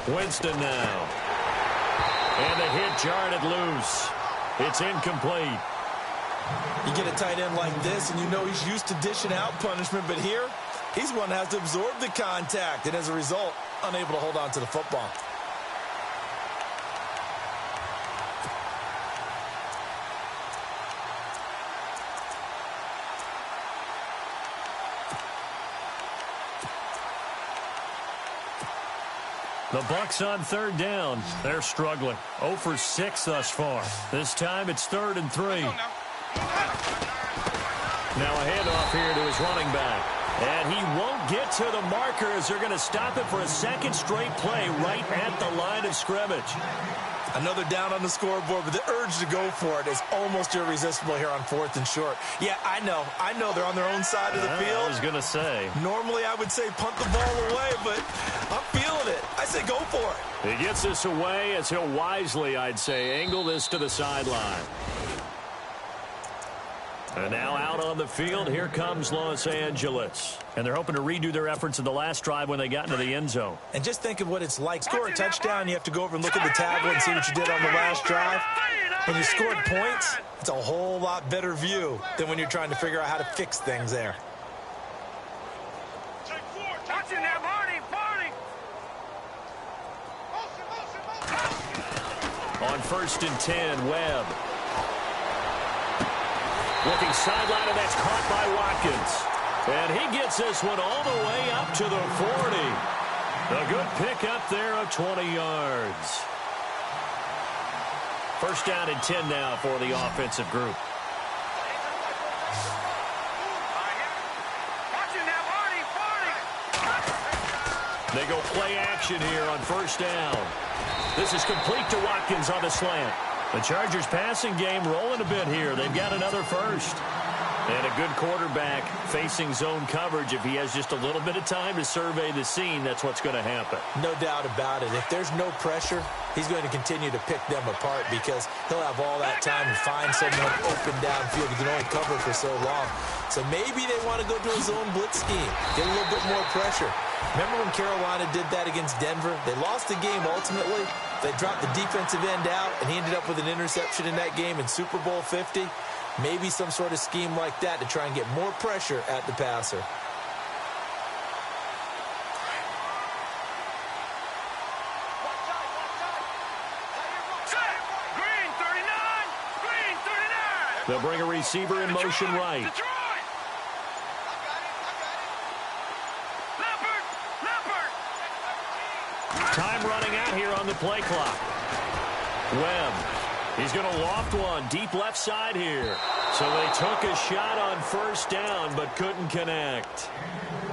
Winston now. And the hit jarred it loose. It's incomplete. You get a tight end like this, and you know he's used to dishing out punishment, but here, He's one that has to absorb the contact, and as a result, unable to hold on to the football. The Bucs on third down. They're struggling. 0 for 6 thus far. This time it's 3rd and 3. Now a handoff here to his running back. And he won't get to the marker as they're going to stop it for a second straight play right at the line of scrimmage. Another down on the scoreboard, but the urge to go for it is almost irresistible here on 4th and short. Yeah, I know they're on their own side of the field. I was going to say. Normally I would say punt the ball away, but I'm feeling it. I say go for it. He gets this away as he'll wisely, I'd say, angle this to the sideline. And now out on the field, here comes Los Angeles. And they're hoping to redo their efforts in the last drive when they got into the end zone. And just think of what it's like. Score a touchdown, you have to go over and look at the tablet and see what you did on the last drive. When you scored points, it's a whole lot better view than when you're trying to figure out how to fix things there. On 1st and 10, Webb. Looking sideline, and that's caught by Watkins. And he gets this one all the way up to the 40. A good pickup there of 20 yards. 1st down and 10 now for the offensive group. They go play action here on 1st down. This is complete to Watkins on the slant. The Chargers passing game rolling a bit here. They've got another first. And a good quarterback facing zone coverage. If he has just a little bit of time to survey the scene, that's what's going to happen. No doubt about it. If there's no pressure, he's going to continue to pick them apart because he'll have all that time to find someone open downfield. He can only cover for so long. So maybe they want to go to a zone blitz scheme, get a little bit more pressure. Remember when Carolina did that against Denver? They lost the game ultimately. They dropped the defensive end out, and he ended up with an interception in that game in Super Bowl 50. Maybe some sort of scheme like that to try and get more pressure at the passer. They'll bring a receiver in motion right. Time running out here on the play clock. Webb. He's going to loft one deep left side here. So they took a shot on 1st down but couldn't connect.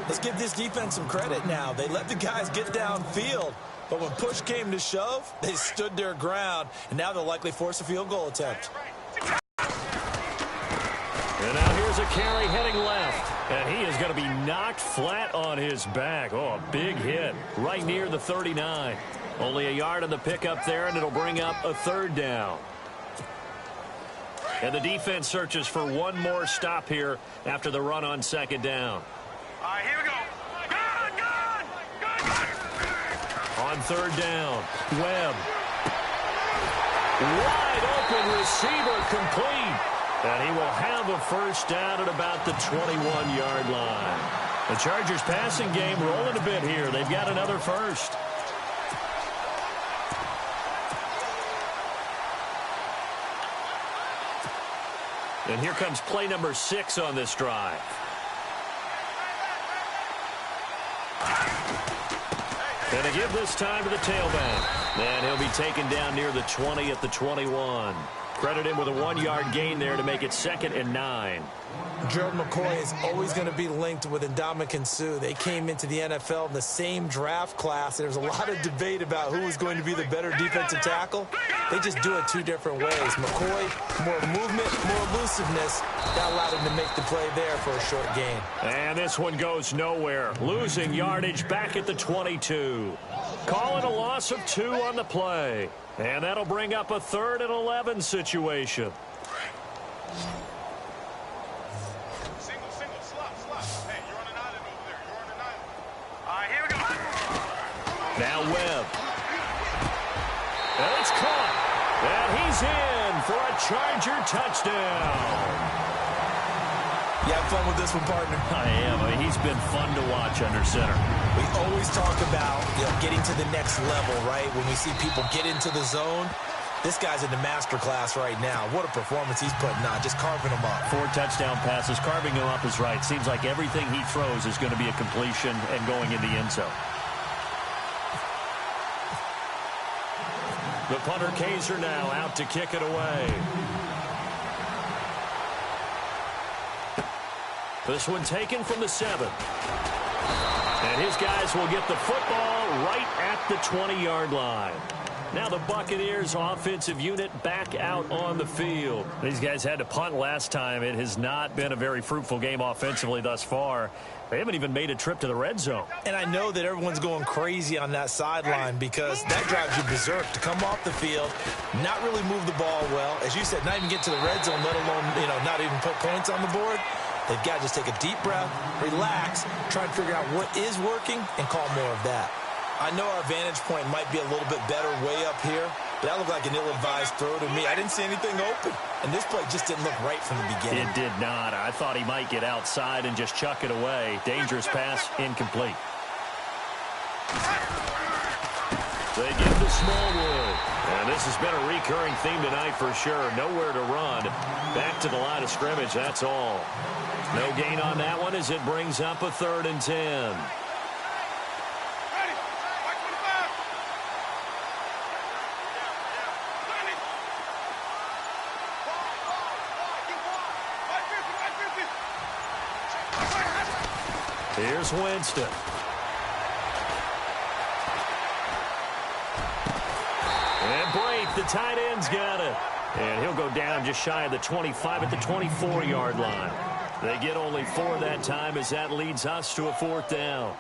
Let's give this defense some credit now. They let the guys get downfield. But when push came to shove, they stood their ground. And now they'll likely force a field goal attempt. And now here's a carry heading left. And he is going to be knocked flat on his back. Oh, a big hit right near the 39. Only a yard on the pickup there, and it'll bring up a 3rd down. And the defense searches for one more stop here after the run on 2nd down. All right, here we go. Good. On 3rd down, Webb. Wide open receiver complete. And he will have a 1st down at about the 21-yard line. The Chargers passing game rolling a bit here. They've got another first. And here comes play number 6 on this drive. And they give this time to the tailback. And he'll be taken down near the 20 at the 21. Credit him with a 1-yard gain there to make it 2nd and 9. Gerald McCoy is always going to be linked with Ndamukong Suh. They came into the NFL in the same draft class. There was a lot of debate about who was going to be the better defensive tackle. They just do it 2 different ways. McCoy, more movement, more elusiveness. That allowed him to make the play there for a short gain. And this one goes nowhere. Losing yardage back at the 22. Call it a loss of 2 on the play. And that'll bring up a 3rd and 11 situation. Now Webb. And it's caught. And he's in for a Charger touchdown. You have fun with this one, partner? I am. I mean, he's been fun to watch under center. We always talk about, getting to the next level, right? When we see people get into the zone, this guy's in the master class right now. What a performance he's putting on, just carving them up. 4 touchdown passes. Carving him up is right. Seems like everything he throws is going to be a completion and going in the end zone. The punter Kaiser now out to kick it away. This one taken from the 7. And his guys will get the football right at the 20-yard line. Now the Buccaneers offensive unit back out on the field. These guys had to punt last time. It has not been a very fruitful game offensively thus far. They haven't even made a trip to the red zone. And I know that everyone's going crazy on that sideline because that drives you berserk to come off the field, not really move the ball well. As you said, not even get to the red zone, let alone, not even put points on the board. They've got to just take a deep breath, relax, try and figure out what is working, and call more of that. I know our vantage point might be a little bit better way up here, but that looked like an ill-advised throw to me. I didn't see anything open, and this play just didn't look right from the beginning. It did not. I thought he might get outside and just chuck it away. Dangerous pass, incomplete. They give to Smallwood. And this has been a recurring theme tonight for sure. Nowhere to run. Back to the line of scrimmage, that's all. No gain on that one as it brings up a 3rd and 10. Here's Winston. And Brake, the tight end's got it. And he'll go down just shy of the 25 at the 24-yard line. They get only 4 that time as that leads us to a 4th down.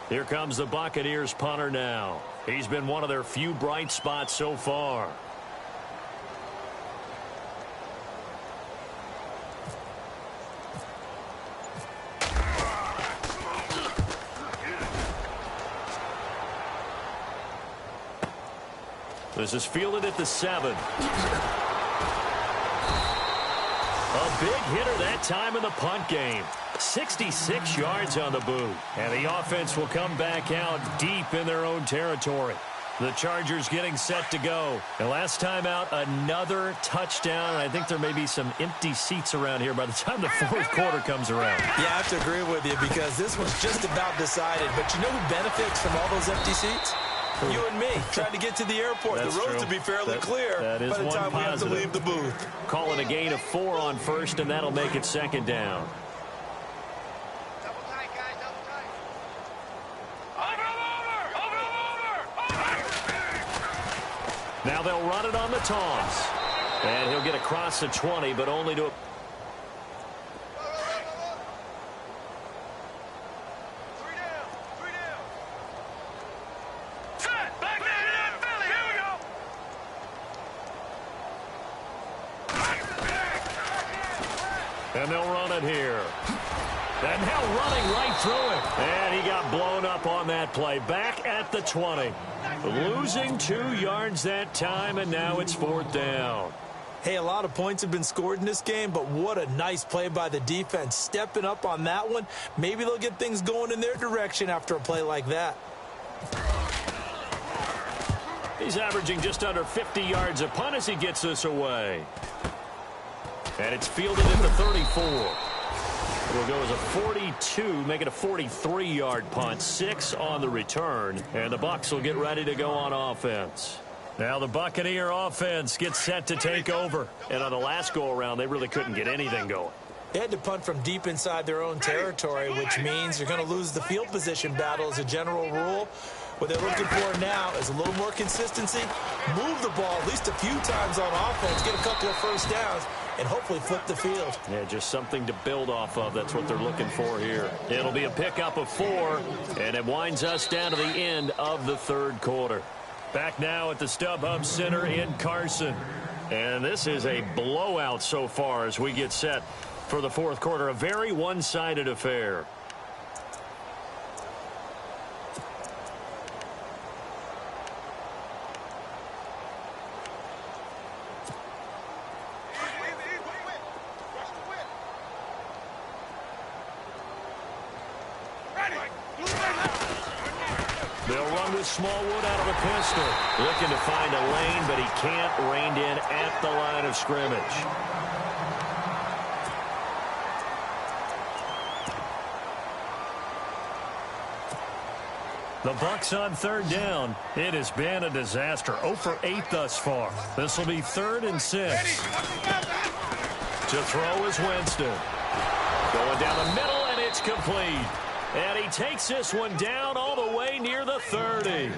Here comes the Buccaneers punter now. He's been one of their few bright spots so far. This is fielded at the 7. A big hitter that time in the punt game. 66 yards on the boot. And the offense will come back out deep in their own territory. The Chargers getting set to go. And last time out, another touchdown. I think there may be some empty seats around here by the time the 4th quarter comes around. Yeah, I have to agree with you because this one's just about decided. But you know who benefits from all those empty seats? You and me, trying to get to the airport. That's the roads true. will be fairly clear that is by the time we have to leave the booth. Call it a gain of 4 on 1st, and that'll make it 2nd down. Double tight, guys, double tight. Over. Now they'll run it on the toss. And he'll get across the 20, but only to... And they'll run it here. And now running right through it. And he got blown up on that play. Back at the 20. Losing 2 yards that time, and now it's 4th down. Hey, a lot of points have been scored in this game, but what a nice play by the defense. Stepping up on that one. Maybe they'll get things going in their direction after a play like that. He's averaging just under 50 yards a punt as he gets this away. And it's fielded at the 34. It'll go as a 42, make it a 43-yard punt. 6 on the return. And the Bucs will get ready to go on offense. Now the Buccaneer offense gets set to take over. And on the last go-around, they really couldn't get anything going. They had to punt from deep inside their own territory, which means you're going to lose the field position battle as a general rule. What they're looking for now is a little more consistency, move the ball at least a few times on offense, get a couple of 1st downs, and hopefully flip the field. Yeah, just something to build off of. That's what they're looking for here. It'll be a pickup of 4, and it winds us down to the end of the 3rd quarter. Back now at the StubHub Center in Carson. And this is a blowout so far as we get set for the 4th quarter. A very one-sided affair. with Smallwood out of the pistol. Looking to find a lane, but he can't. Reined in at the line of scrimmage. The Bucs on 3rd down. It has been a disaster. 0 for 8 thus far. This will be 3rd and 6. To throw is Winston. Going down the middle, and it's complete. And he takes this one down all the way near the 30.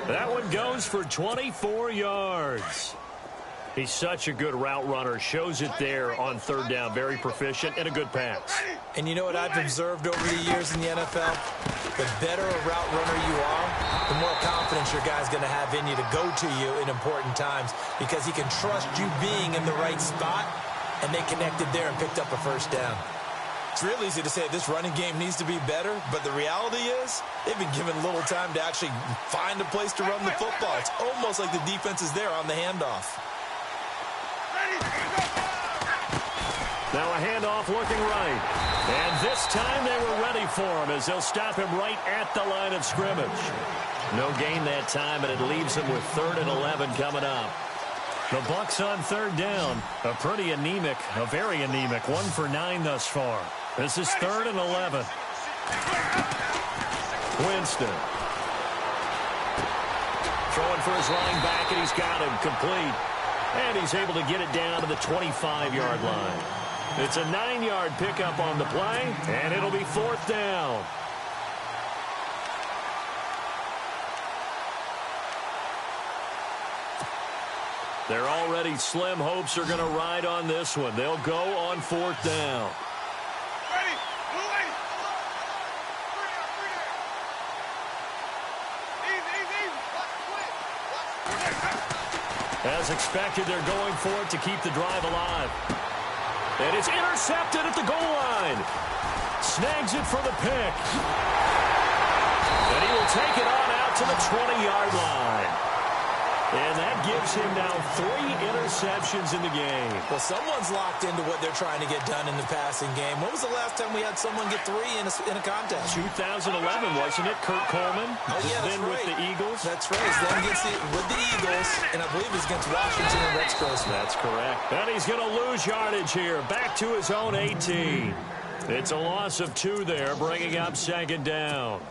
That one goes for 24 yards. He's such a good route runner. Shows it there on 3rd down. Very proficient and a good pass. And you know what I've observed over the years in the NFL? The better a route runner you are, the more confidence your guy's going to have in you to go to you in important times because he can trust you being in the right spot, and they connected there and picked up a 1st down. It's real easy to say this running game needs to be better, but the reality is they've been given little time to actually find a place to run the football. It's almost like the defense is there on the handoff. Now a handoff looking right. And this time they were ready for him as they'll stop him right at the line of scrimmage. No gain that time, and it leaves him with 3rd and 11 coming up. The Bucs on 3rd down. A pretty anemic, a very anemic 1 for 9 thus far. This is 3rd and 11. Winston. Throwing for his running back, and he's got him complete. And he's able to get it down to the 25-yard line. It's a 9-yard pickup on the play, and it'll be 4th down. Their already slim hopes are going to ride on this one. They'll go on 4th down. As expected, they're going for it to keep the drive alive. And it's intercepted at the goal line. Snags it for the pick. And he will take it on out to the 20-yard line. And that gives him now 3 interceptions in the game. Well, someone's locked into what they're trying to get done in the passing game. When was the last time we had someone get 3 in a contest? 2011, wasn't it? Kurt Coleman. Oh, yeah, that's then right. With the Eagles. That's right. He's then with the Eagles, and I believe it's against Washington and Rex Grossman. That's correct. And he's going to lose yardage here. Back to his own 18. It's a loss of 2 there, bringing up 2nd down.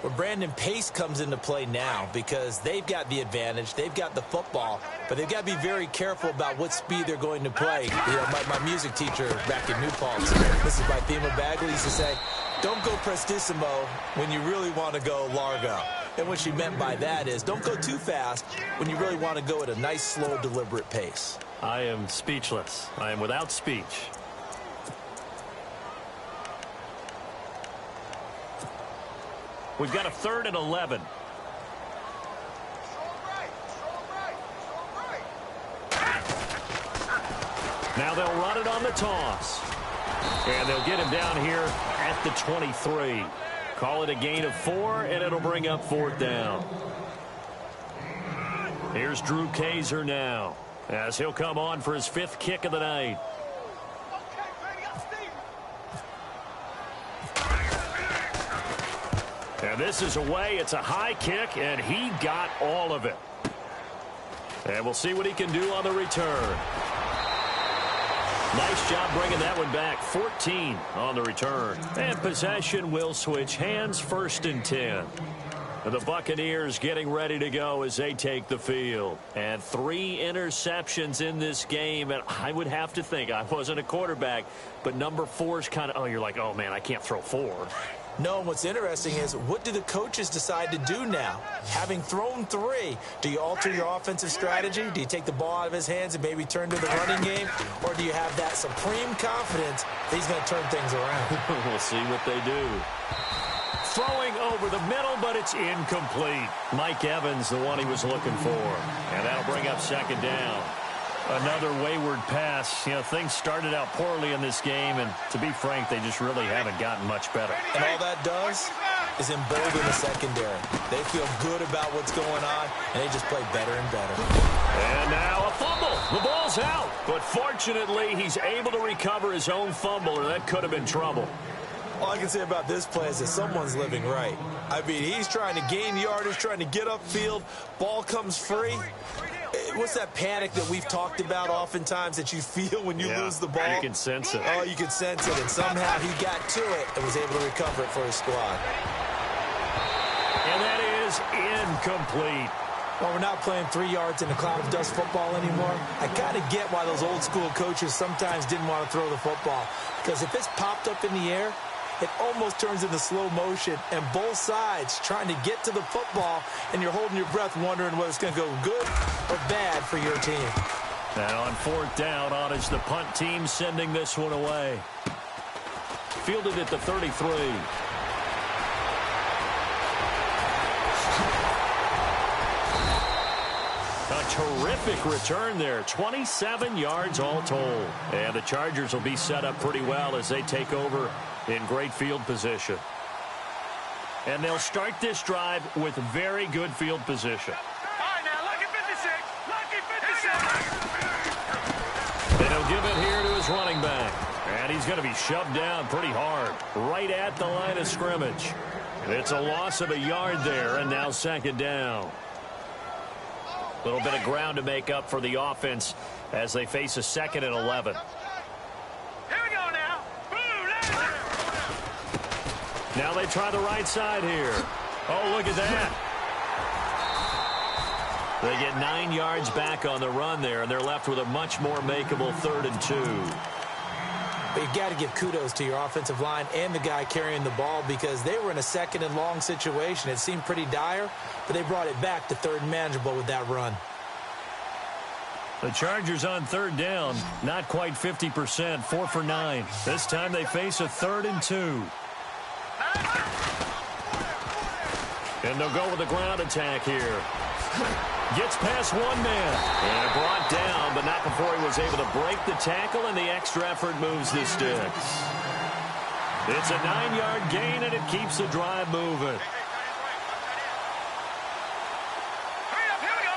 Well, Brandon, pace comes into play now because they've got the advantage. They've got the football, but they've got to be very careful about what speed they're going to play. You know, my music teacher back in New Paltz, this is by Thema Bagley, used to say, don't go prestissimo when you really want to go largo. And what she meant by that is don't go too fast when you really want to go at a nice, slow, deliberate pace. I am speechless. I am without speech. We've got a 3rd and 11. Now they'll run it on the toss. And they'll get him down here at the 23. Call it a gain of 4, and it'll bring up 4th down. Here's Drew Kaiser now as he'll come on for his 5th kick of the night. And this is away. It's a high kick, and he got all of it. And we'll see what he can do on the return. Nice job bringing that one back. 14 on the return. And possession will switch hands. 1st and 10. The Buccaneers getting ready to go as they take the field. And 3 interceptions in this game. And I would have to think, I wasn't a quarterback, but number 4 is kind of, oh, you're like, oh, man, I can't throw 4. No, and what's interesting is what do the coaches decide to do now? Having thrown 3, do you alter your offensive strategy? Do you take the ball out of his hands and maybe turn to the running game? Or do you have that supreme confidence that he's going to turn things around? We'll see what they do. Throwing over the middle, but it's incomplete. Mike Evans, the one he was looking for. And that'll bring up 2nd down. Another wayward pass. You know, things started out poorly in this game, and to be frank, they just really haven't gotten much better. And all that does is embolden the secondary. They feel good about what's going on, and they just play better and better. And now a fumble. The ball's out. But fortunately, he's able to recover his own fumble, or that could have been trouble. All I can say about this play is that someone's living right. I mean, he's trying to gain yardage, trying to get upfield. Ball comes free. What's that panic that we've talked about oftentimes that you feel when you lose the ball? You can sense it. Oh, you can sense it. And somehow he got to it and was able to recover it for his squad. And that is incomplete. Well, we're not playing 3 yards in a cloud of dust football anymore. I kind of get why those old school coaches sometimes didn't want to throw the football. Because if it's popped up in the air, it almost turns into slow motion, and both sides trying to get to the football, and you're holding your breath wondering whether it's going to go good or bad for your team. And on 4th down, on is the punt team sending this one away. Fielded at the 33. A terrific return there. 27 yards all told. And the Chargers will be set up pretty well as they take over in great field position. And they'll start this drive with very good field position. All right, now, lucky 56. Lucky 56. And he'll give it here to his running back. And he's going to be shoved down pretty hard, right at the line of scrimmage. It's a loss of a yard there, and now 2nd down. A little bit of ground to make up for the offense as they face a 2nd and 11. Here we go now. Boom, Now they try the right side here. Oh, look at that. They get 9 yards back on the run there, and they're left with a much more makeable 3rd and 2. But you've got to give kudos to your offensive line and the guy carrying the ball because they were in a 2nd and long situation. It seemed pretty dire, but they brought it back to 3rd and manageable with that run. The Chargers on 3rd down, not quite 50%, 4 for 9. This time they face a 3rd and 2. And they'll go with a ground attack here. Gets past one man. And brought down, but not before he was able to break the tackle, and the extra effort moves the sticks. It's a 9-yard gain, and it keeps the drive moving. Hurry up, here we go.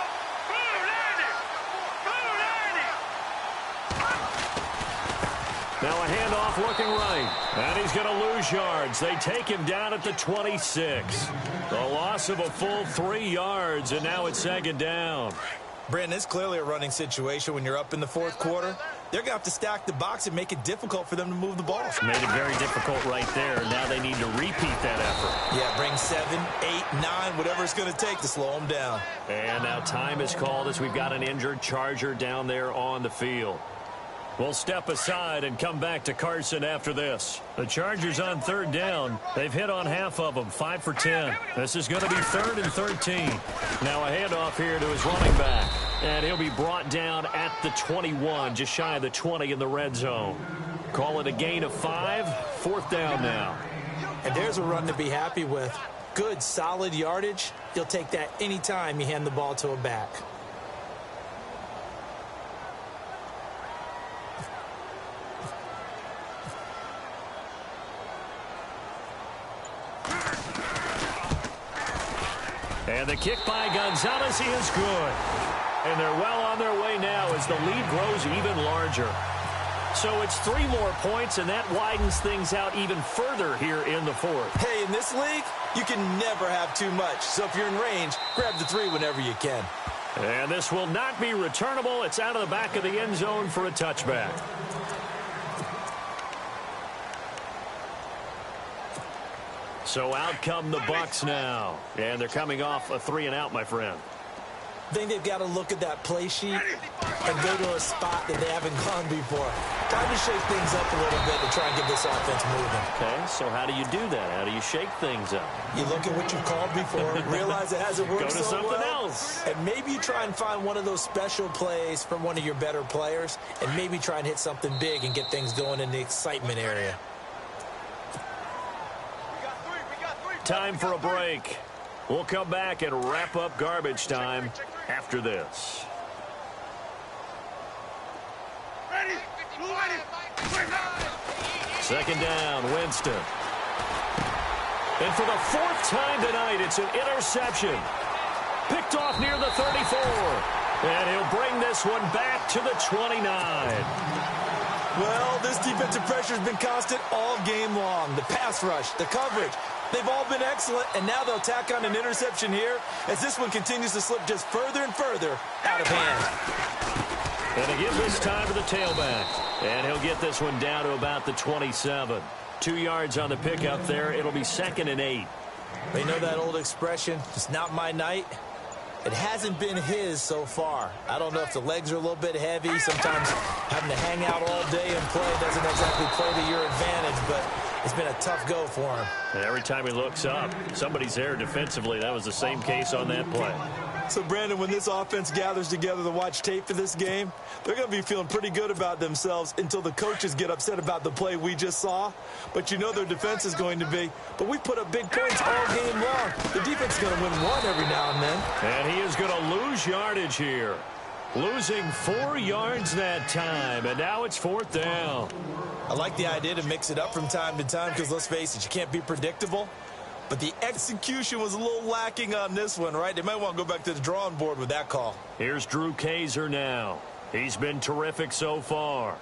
Boom, 90. Boom, 90. Now a handoff looking right. And he's going to lose yards. They take him down at the 26. The loss of a full 3 yards, and now it's 2nd down. Brandon, it's clearly a running situation when you're up in the 4th quarter. They're going to have to stack the box and make it difficult for them to move the ball. Made it very difficult right there. Now they need to repeat that effort. Yeah, bring 7, 8, 9, whatever it's going to take to slow them down. And now time is called as we've got an injured Charger down there on the field. We'll step aside and come back to Carson after this. The Chargers on 3rd down. They've hit on half of them, 5 for 10. This is going to be 3rd and 13. Now a handoff here to his running back. And he'll be brought down at the 21, just shy of the 20 in the red zone. Call it a gain of 5, 4th down now. And there's a run to be happy with. Good, solid yardage. You'll take that anytime you hand the ball to a back. And the kick by Gonzalez is good. And they're well on their way now as the lead grows even larger. So it's 3 more points, and that widens things out even further here in the 4th. Hey, in this league, you can never have too much. So if you're in range, grab the 3 whenever you can. And this will not be returnable. It's out of the back of the end zone for a touchback. So out come the Bucs now. And they're coming off a 3-and-out, my friend. I think they've got to look at that play sheet and go to a spot that they haven't gone before. Time to shake things up a little bit to try and get this offense moving. Okay, so how do you do that? How do you shake things up? You look at what you've called before, realize it hasn't worked Go to so something well, else. and maybe you try and find one of those special plays from one of your better players, and maybe try and hit something big and get things going in the excitement area. Time for a break. We'll come back and wrap up garbage time after this. Ready? Second down, Winston. And for the 4th time tonight, it's an interception. Picked off near the 34. And he'll bring this one back to the 29. Well, this defensive pressure has been constant all game long. The pass rush, the coverage, they've all been excellent, and now they'll tack on an interception here as this one continues to slip just further and further out of hand. And they give this time to the tailback. And he'll get this one down to about the 27. 2 yards on the pickup there. It'll be 2nd and 8. They know that old expression, it's not my night. It hasn't been his so far. I don't know if the legs are a little bit heavy. Sometimes having to hang out all day and play doesn't exactly play to your advantage, but it's been a tough go for him. And every time he looks up, somebody's there defensively. That was the same case on that play. So, Brandon, when this offense gathers together to watch tape for this game, they're going to be feeling pretty good about themselves until the coaches get upset about the play we just saw. But you know their defense is going to be. But we put up big points all game long. The defense is going to win one every now and then. And he is going to lose yardage here. Losing 4 yards that time, and now it's 4th down. I like the idea to mix it up from time to time because, let's face it, you can't be predictable. But the execution was a little lacking on this one, right? They might want to go back to the drawing board with that call. Here's Drew Kaiser now. He's been terrific so far.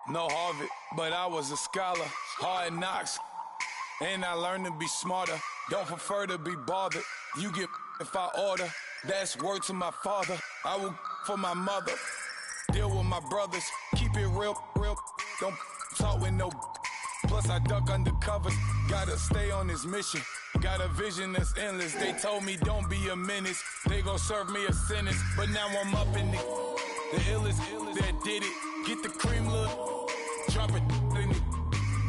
No Harvard, but I was a scholar. Hard knocks, and I learned to be smarter. Don't prefer to be bothered. You get if I order. That's word to my father. I will for my mother. Deal with my brothers. Keep it real, real. Don't talk with no. Plus I duck undercovers. Gotta stay on this mission. Got a vision that's endless. They told me don't be a menace. They gon' serve me a sentence. But now I'm up in the illest that did it. Get the cream look. Drop it in it.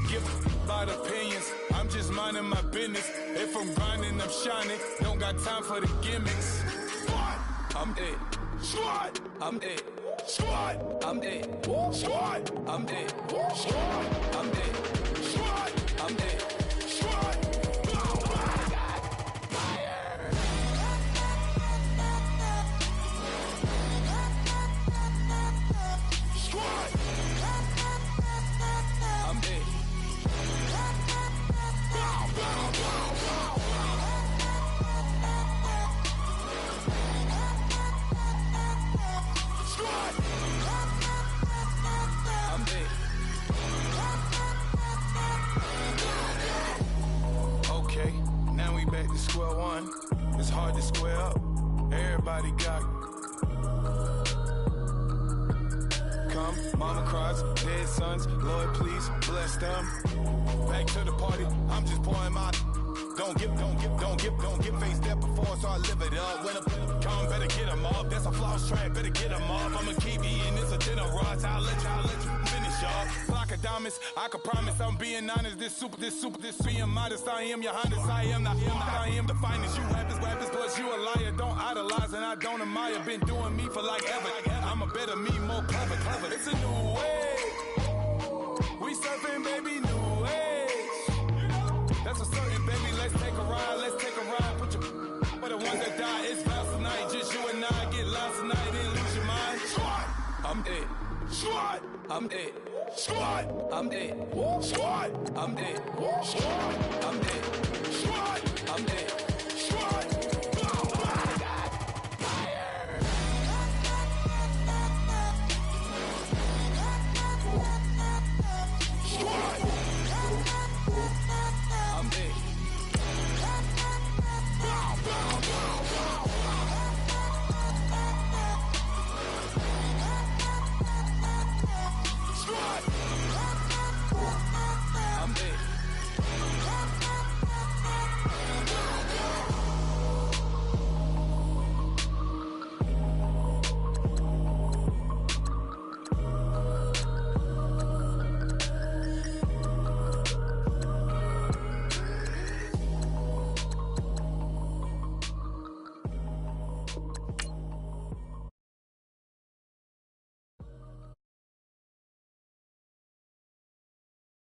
Give about opinions. I'm just minding my business. If I'm grinding, I'm shining. Don't got time for the gimmicks. Squad, I'm it. Squad, I'm it. Squad, I'm it. Squad, I'm it. Squad, I'm it. Squad, I'm it. Squad. Back to square one. It's hard to square up. Everybody got come. Mama cries, dead sons. Lord, please bless them. Back to the party. I'm just pouring my. Don't give face that before, so I live it up. When a come, better get them up. That's a floss track, better get them up. I'ma keep eating, it's a dinner rush. I'll let you finish up. Flock of diamonds, I can promise I'm being honest. This being modest. I am your highness, I am I am the finest. You rappers, plus you a liar. Don't idolize and I don't admire. Been doing me for like ever. I'm a better me, more clever. It's a new way. We surfing, baby, new age. That's a certain, baby. Let's take a ride. Put your for the ones that die. It's vows tonight. Just you and I get lost tonight. Then lose your mind. Squad, I'm dead. Squad, I'm dead. Squad, I'm dead. Squad, I'm dead. Squad, I'm dead. Squad, I'm dead.